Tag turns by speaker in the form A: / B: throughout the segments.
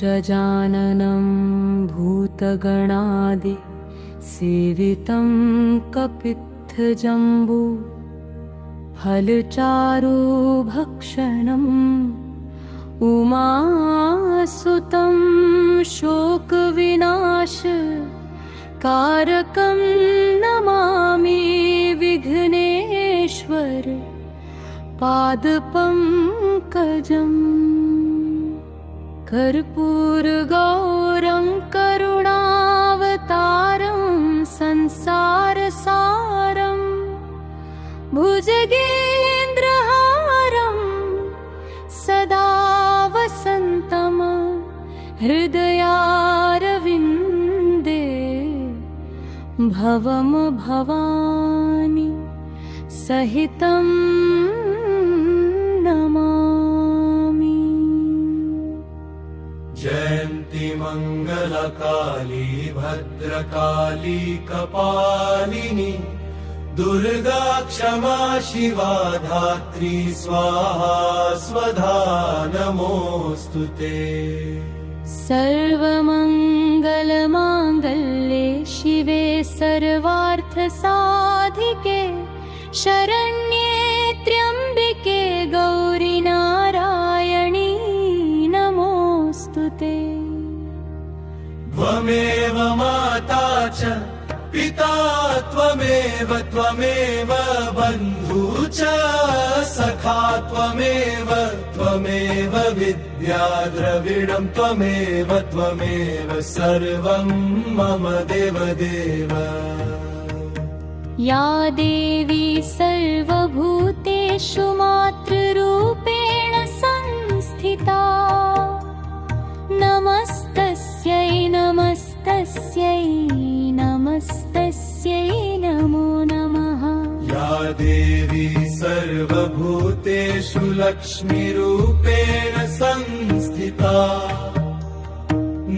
A: गजाननं भूतगणादि सेवितं कपित्थजम्बू फलचारुभक्षणम् उमासुतं शोकविनाशकारकं नमामि विघ्नेश्वर पादपङ्कजम् कर्पूरगौरं करुणावतारं संसारसारं भुजगेन्द्रहारं सदा वसन्तं हृदयारविन्दे भवं भवानी सहितं नमामि।
B: जयन्ती मङ्गलकाली भद्रकाली कपालिनी दुर्गा क्षमा शिवा धात्री स्वाहा स्वधा नमोऽस्तुते।
A: सर्वमङ्गलमाङ्गल्ये शिवे सर्वार्थसाधिके शरण्ये त्र्यम्बिके गौरी नारायणी नमोऽस्तुते।
B: त्वमेव माता च पिता त्वमेव त्वमेव बन्धु च सखा त्वमेव त्वमेव विद्या द्रविणं त्वमेव त्वमेव सर्वं मम देवदेव।
A: या देवी सर्वभूतेषु मातृरूपेण संस्थिता नमस्तस्यै नमस्तस्यै नमस्तस्यै नमो नमः।
B: या देवी सर्वभूतेषु लक्ष्मीरूपेण संस्थिता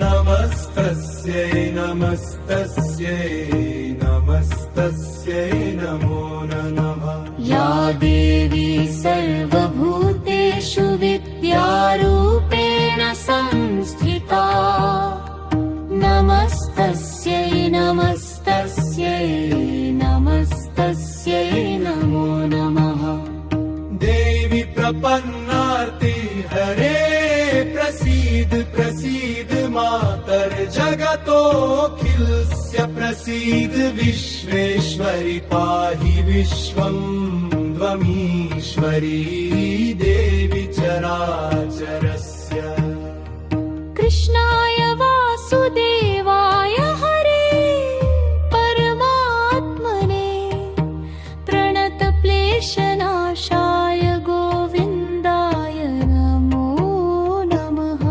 B: नमस्तस्यै नमस्तस्यै नमस्तस्यै नमो नमः।
A: या देवी सर्वभूतेषु विद्यारूपेण संस्थिता नमस्तस्यै नमस्तस्यै नमस्तस्यै नमो नमः।
B: देवी प्रपन्नार्ति हरे प्रसीद प्रसीद मातर जगतोऽखिलस्य प्रसीद विश्वेश्वरि पाहि विश्वं त्वमीश्वरी देवी चराचरस्य।
A: कृष्णाय वासुदेवाय हरे परमात्मने प्रणतक्लेशनाशाय गोविन्दाय नमो नमः।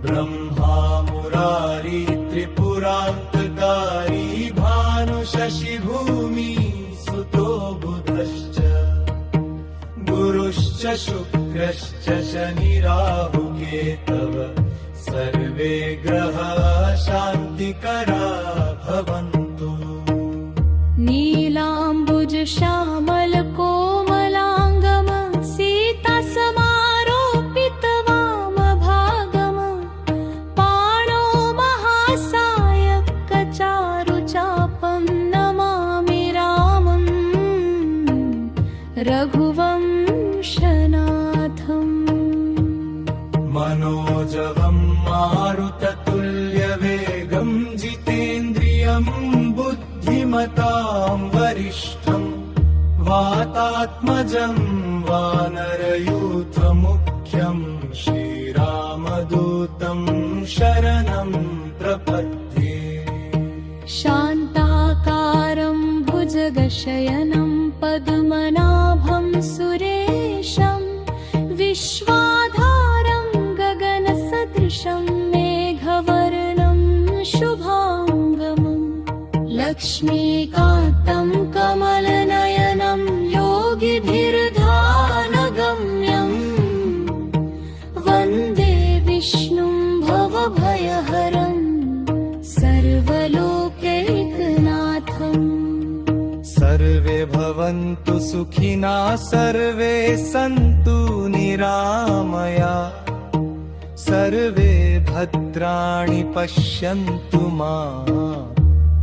B: ब्रह्मा मुरारी त्रिपुरान्तकारी भानुशशिभूमि सुतो बुधश्च गुरुश्च शुक्रश्च शनिराहुकेतव सर्वे ग्रहाः शान्तिकरा भवन्तु।
A: नीलाम्बुजश्यामलकोमलाङ्गम सीतासमारोपितवामभागम पाणो महासायकचारुचापं नमामि रामं रघुवंशनाथम्।
B: मनोजवं मारुततुल्यवेगं जितेन्द्रियं बुद्धिमतां वरिष्ठं वातात्मजं वानरयूथमुख्यं श्रीरामदूतं शरणं प्रपद्ये।
A: शान्ताकारं भुजगशयनं पद्मनाभं सुरेशं विश्वाधारं गगनसदृशं मेघवर्णं शुभाङ्गम् लक्ष्मीकान्तं कमलनयनं योगिभिर्ध्यानगम्यम् वन्दे विष्णुं भवभयहरं सर्वलोकैकनाथम्।
B: सर्वे भवन्तु सुखिनः सर्वे सन्तु निरामया सर्वे मित्राणि पश्यन्तु मां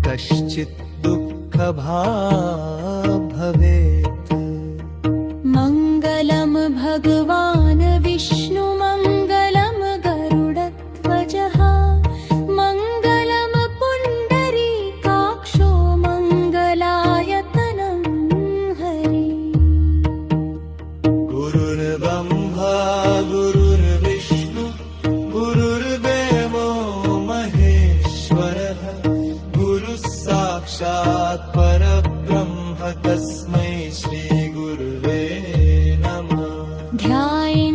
B: कश्चित् दुःखभाग् भवेत्।
A: मङ्गलं भगवान् विष्णु मङ्गलं गरुडध्वजः मङ्गलं पुण्डरीकाक्षो मङ्गलायतनं हरि।
B: गुरुर्ब्रह्मा गुरुर्विष्णु गुरुर्देवो महेश्वरः गुरुः साक्षात् परब्रह्म तस्मै श्री गुरुवे नमः।
A: ध्याये